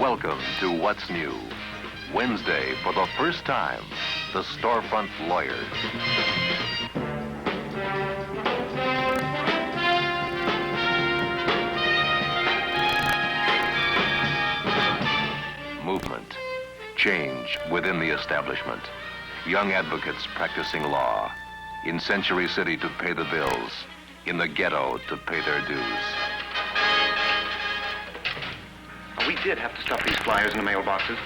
Welcome to What's New. Wednesday, for the first time, the Storefront Lawyers. Movement. Change within the establishment. Young advocates practicing law. In Century City to pay the bills. In the ghetto to pay their dues. We did have to stuff these flyers in the mailboxes.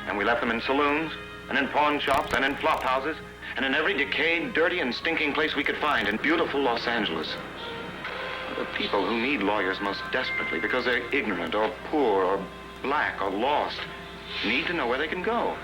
And we left them in saloons, and in pawn shops, and in flop houses, and in every decayed, dirty, and stinking place we could find in beautiful Los Angeles. The people who need lawyers most desperately because they're ignorant or poor or black or lost need to know where they can go.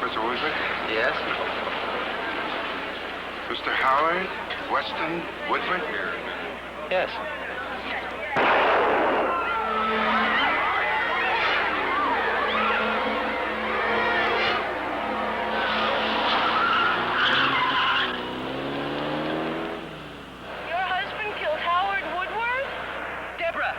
Mr. Woodward? Yes? Mr. Howard? Weston? Woodward? Yes. Your husband killed Howard Woodward? Deborah!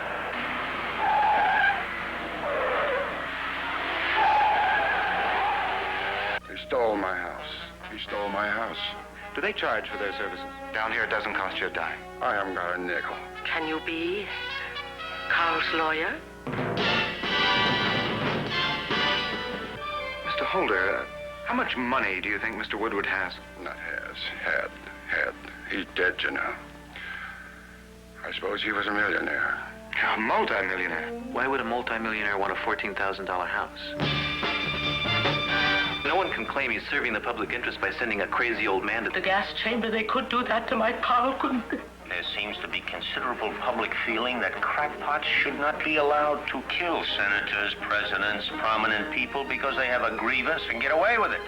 He stole my house. He stole my house. Do they charge for their services? Down here, it doesn't cost you a dime. I haven't got a nickel. Can you be Carl's lawyer? Mr. Holder, how much money do you think Mr. Woodward has? Not has. Had. He's dead, you know. I suppose he was a millionaire. A multi-millionaire. Why would a multimillionaire want a $14,000 house? No one can claim he's serving the public interest by sending a crazy old man to The gas chamber, they could do that to my Carl, couldn't they? There seems to be considerable public feeling that crackpots should not be allowed to kill senators, presidents, prominent people because they have a grievance and get away with it.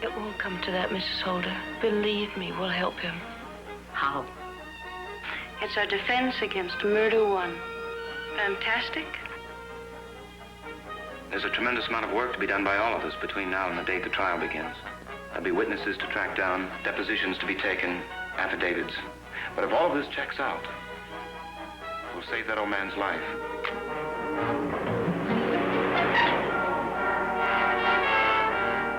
It won't come to that, Mrs. Holder. Believe me, we'll help him. How? It's our defense against murder one. Fantastic. There's a tremendous amount of work to be done by all of us between now and the date the trial begins. There'll be witnesses to track down, depositions to be taken, affidavits. But if all of this checks out, we'll save that old man's life.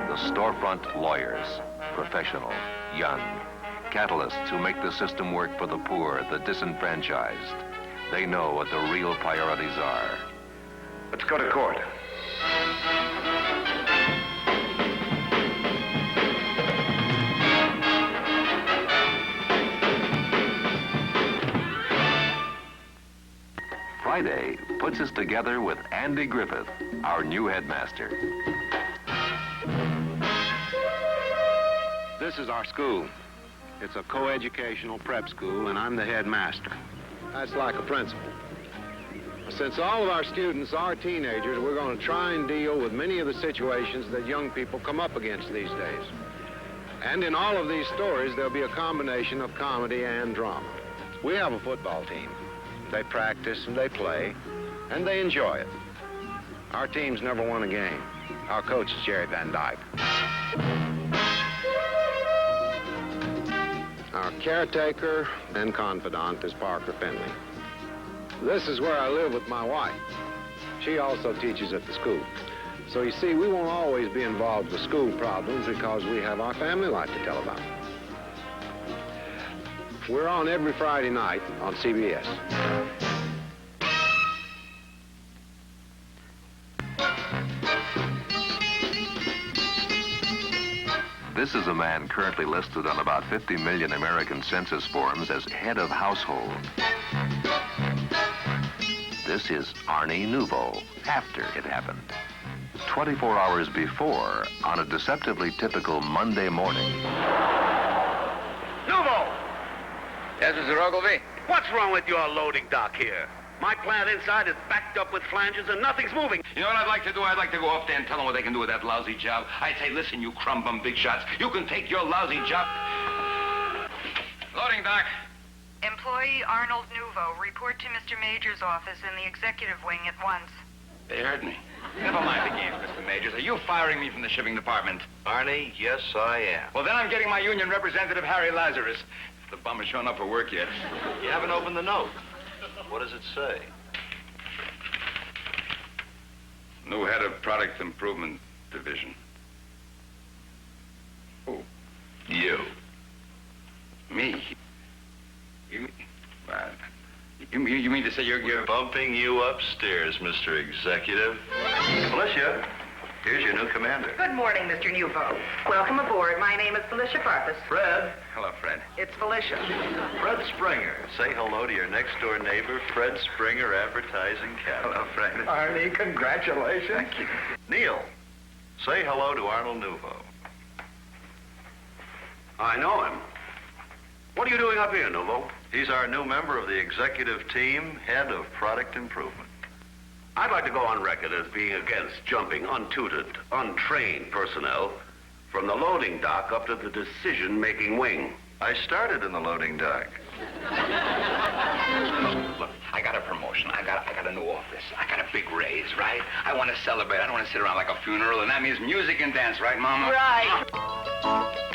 The Storefront Lawyers. Professional, young. Catalysts who make the system work for the poor, the disenfranchised. They know what the real priorities are. Let's go to court. Friday puts us together with Andy Griffith, our new headmaster. This is our school. It's a co-educational prep school, and I'm the headmaster. That's like a principal. Since all of our students are teenagers, we're going to try and deal with many of the situations that young people come up against these days. And in all of these stories, there'll be a combination of comedy and drama. We have a football team. They practice and they play, and they enjoy it. Our team's never won a game. Our coach is Jerry Van Dyke. Our caretaker and confidant is Parker Finley. This is where I live with my wife. She also teaches at the school. So you see, we won't always be involved with school problems because we have our family life to tell about. We're on every Friday night on CBS. This is a man currently listed on about 50 million American census forms as head of household. This is Arnie Nouveau, after it happened. 24 hours before, on a deceptively typical Monday morning. Nouveau! Yes, Mr. Ogilvy? What's wrong with your loading dock here? My plant inside is backed up with flanges and nothing's moving. You know what I'd like to do? I'd like to go up there and tell them what they can do with that lousy job. I'd say, listen, you crumb-bum big shots. You can take your lousy job. Loading dock. In Employee Arnold Nouveau, report to Mr. Major's office in the executive wing at once. They heard me. Never mind the games, Mr. Majors. Are you firing me from the shipping department? Arnie, yes, I am. Well, then I'm getting my union representative, Harry Lazarus. The bum has shown up for work yet. You haven't opened the note. What does it say? New head of Product Improvement Division. Who? You. Me? You mean to say you're... Bumping you upstairs, Mr. Executive. Felicia, here's your new commander. Good morning, Mr. Nouveau. Welcome aboard. My name is Felicia Parpus. Fred. Hello, Fred. It's Felicia. Fred Springer. Say hello to your next-door neighbor, Fred Springer, advertising captain. Hello, Fred. Arnie, congratulations. Thank you. Neil, say hello to Arnold Nouveau. I know him. What are you doing up here, Nouveau? He's our new member of the executive team, head of product improvement. I'd like to go on record as being against jumping untutored, untrained personnel from the loading dock up to the decision-making wing. I started in the loading dock. Look, I got a promotion. I got a new office. I got a big raise, right? I want to celebrate. I don't want to sit around like a funeral, and that means music and dance, right, Mama? Right.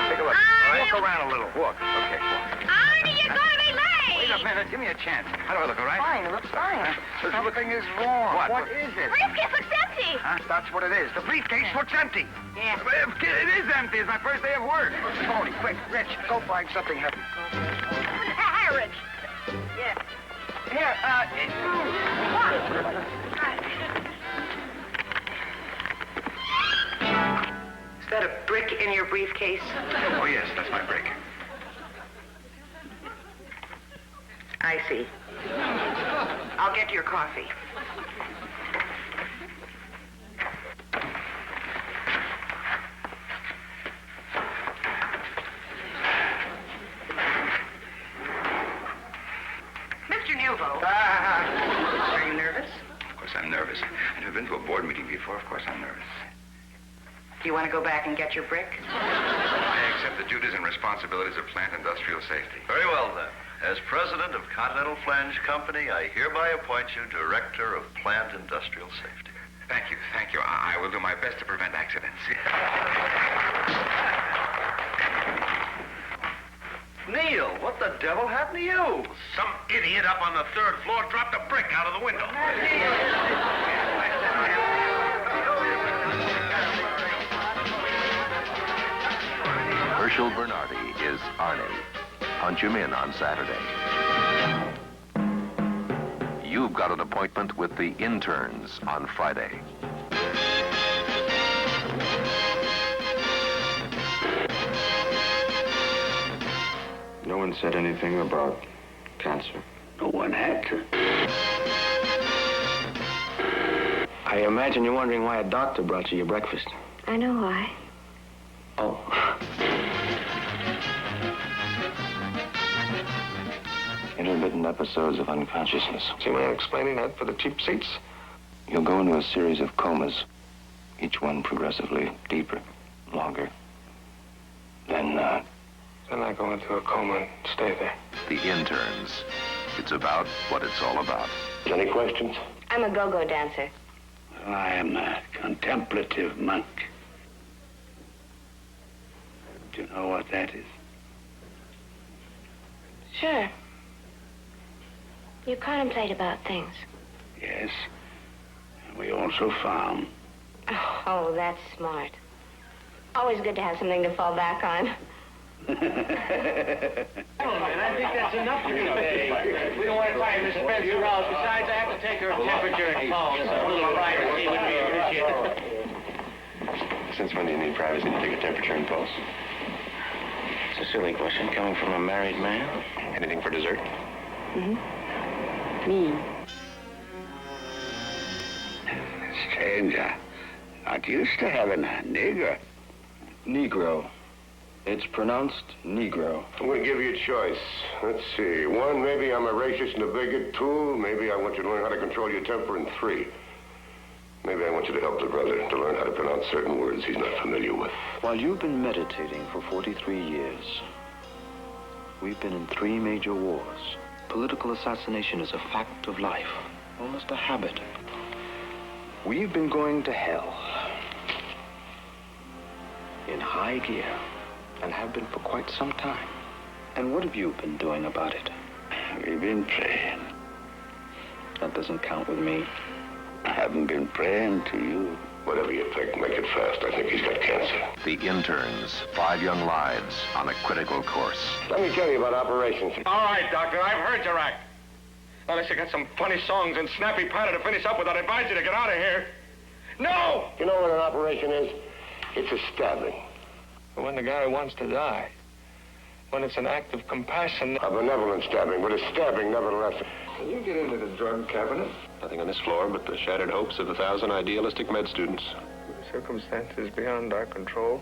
Take a look. Walk around a little. Walk. Okay, walk. Arnie, you're gonna be late! Wait a minute. Give me a chance. How do I look, all right? Fine, it looks fine. Something is wrong. What is it? Briefcase looks empty! Huh? That's what it is. The briefcase looks empty. Yeah. It is empty. It's my first day of work. Tony, quick, Rich, go find something heavy. Rich. Yeah. Here, Is that a brick in your briefcase? Oh, yes, that's my break. I see. I'll get your coffee. Mr. Nouveau. Are you nervous? Of course I'm nervous. I've never been to a board meeting before. Of course I'm nervous. Do you want to go back and get your brick? I accept the duties and responsibilities of plant industrial safety. Very well, then. As president of Continental Flange Company, I hereby appoint you director of plant industrial safety. Thank you, thank you. I will do my best to prevent accidents. Neil, what the devil happened to you? Some idiot up on the third floor dropped a brick out of the window. Herschel Bernardi is Arnie. Punch him in on Saturday. You've got an appointment with the interns on Friday. No one said anything about cancer. No one had to. I imagine you're wondering why a doctor brought you your breakfast. I know why. Oh. Intermittent episodes of unconsciousness. See my explaining that for the cheap seats? You'll go into a series of comas, each one progressively deeper, longer. Then I go into a coma and stay there. The interns. It's about what it's all about. Any questions? I'm a go-go dancer. I am a contemplative monk. Do you know what that is? Sure. You contemplate about things. Yes. And we also found. Oh, that's smart. Always good to have something to fall back on. I think that's enough for today. We don't want to tire Miss Spencer out. Besides, I have to take her temperature and pulse. A little ride to see what we appreciate. Since when do you need privacy to take a temperature and pulse? It's a silly question coming from a married man. Anything for dessert? Mm-hmm. Me. Strange, not used to having a nigger. Negro. It's pronounced Negro. I'm going to give you a choice. Let's see. 1, maybe I'm a racist and a bigot. 2, maybe I want you to learn how to control your temper. And 3, maybe I want you to help the brother to learn how to pronounce certain words he's not familiar with. While you've been meditating for 43 years, we've been in 3 major wars. Political assassination is a fact of life, almost a habit. We've been going to hell in high gear, and have been for quite some time. And what have you been doing about it? We've been praying. That doesn't count with me. I haven't been praying to you. Whatever you think, make it fast. I think he's got cancer. The Interns, 5 young lives on a critical course. Let me tell you about operations. All right, Doctor, I've heard your act. Unless you got some funny songs and snappy patter to finish up with, I'd advise you to get out of here. No! You know what an operation is? It's a stabbing. When the guy wants to die. When it's an act of compassion. A benevolent stabbing, but a stabbing nevertheless. Can you get into the drug cabinet? Nothing on this floor but the shattered hopes of 1,000 idealistic med students. The circumstances beyond our control.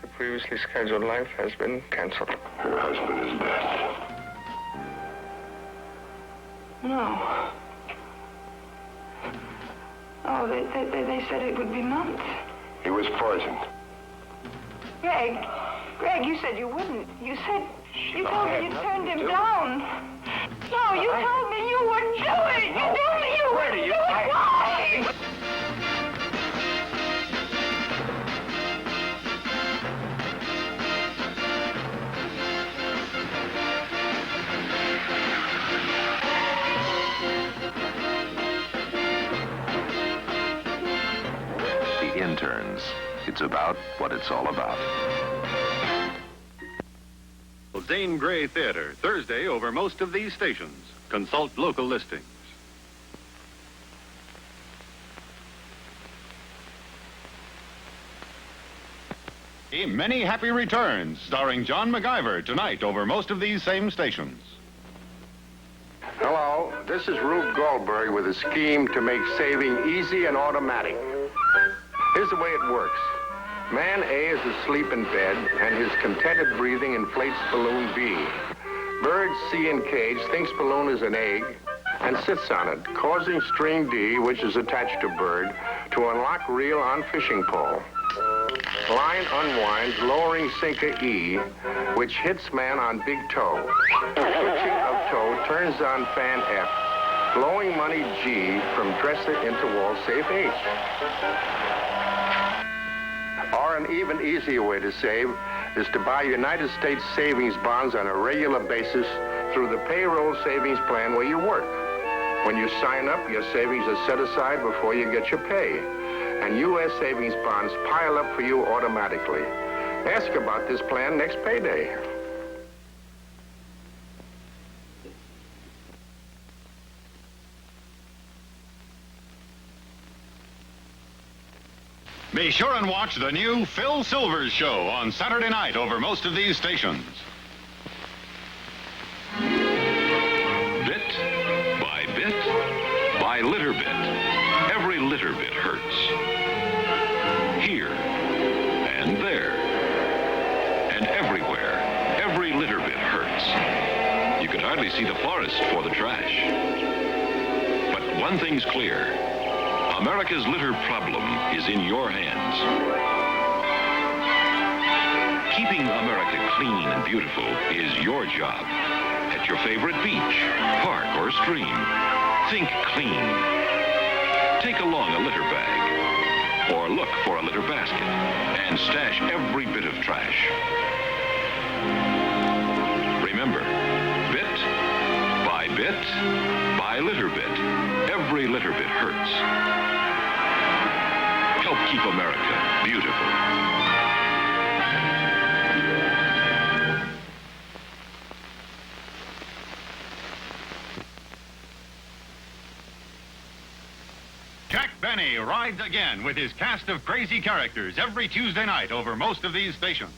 The previously scheduled life has been canceled. Her husband is dead. No. Oh, they said it would be months. He was poisoned. Greg, you said you wouldn't. You said, you told me you turned him down. No, you told me you wouldn't do it. You told me you wouldn't do it. Why? The Interns. It's about what it's all about. Zane Grey Theater, Thursday over most of these stations. Consult local listings. Many Happy Returns, starring John MacGyver, tonight over most of these same stations. Hello, this is Rube Goldberg with a scheme to make saving easy and automatic. Here's the way it works. Man A is asleep in bed, and his contented breathing inflates balloon B. Bird C in cage thinks balloon is an egg and sits on it, causing string D, which is attached to bird, to unlock reel on fishing pole. Line unwinds, lowering sinker E, which hits man on big toe. Switching of toe turns on fan F, blowing money G from dresser into wall safe H. Or an even easier way to save is to buy United States savings bonds on a regular basis through the payroll savings plan where you work. When you sign up, your savings are set aside before you get your pay. And U.S. savings bonds pile up for you automatically. Ask about this plan next payday. Be sure and watch the new Phil Silvers Show on Saturday night over most of these stations. Bit by bit by litter bit. Every litter bit hurts. Here and there and everywhere. Every litter bit hurts. You can hardly see the forest for the trash. But one thing's clear. America's litter problem is in your hands. Keeping America clean and beautiful is your job. At your favorite beach, park, or stream, think clean. Take along a litter bag, or look for a litter basket, and stash every bit of trash. Remember, bit by litter bit, every litter bit hurts. Help keep America beautiful. Jack Benny rides again with his cast of crazy characters every Tuesday night over most of these stations.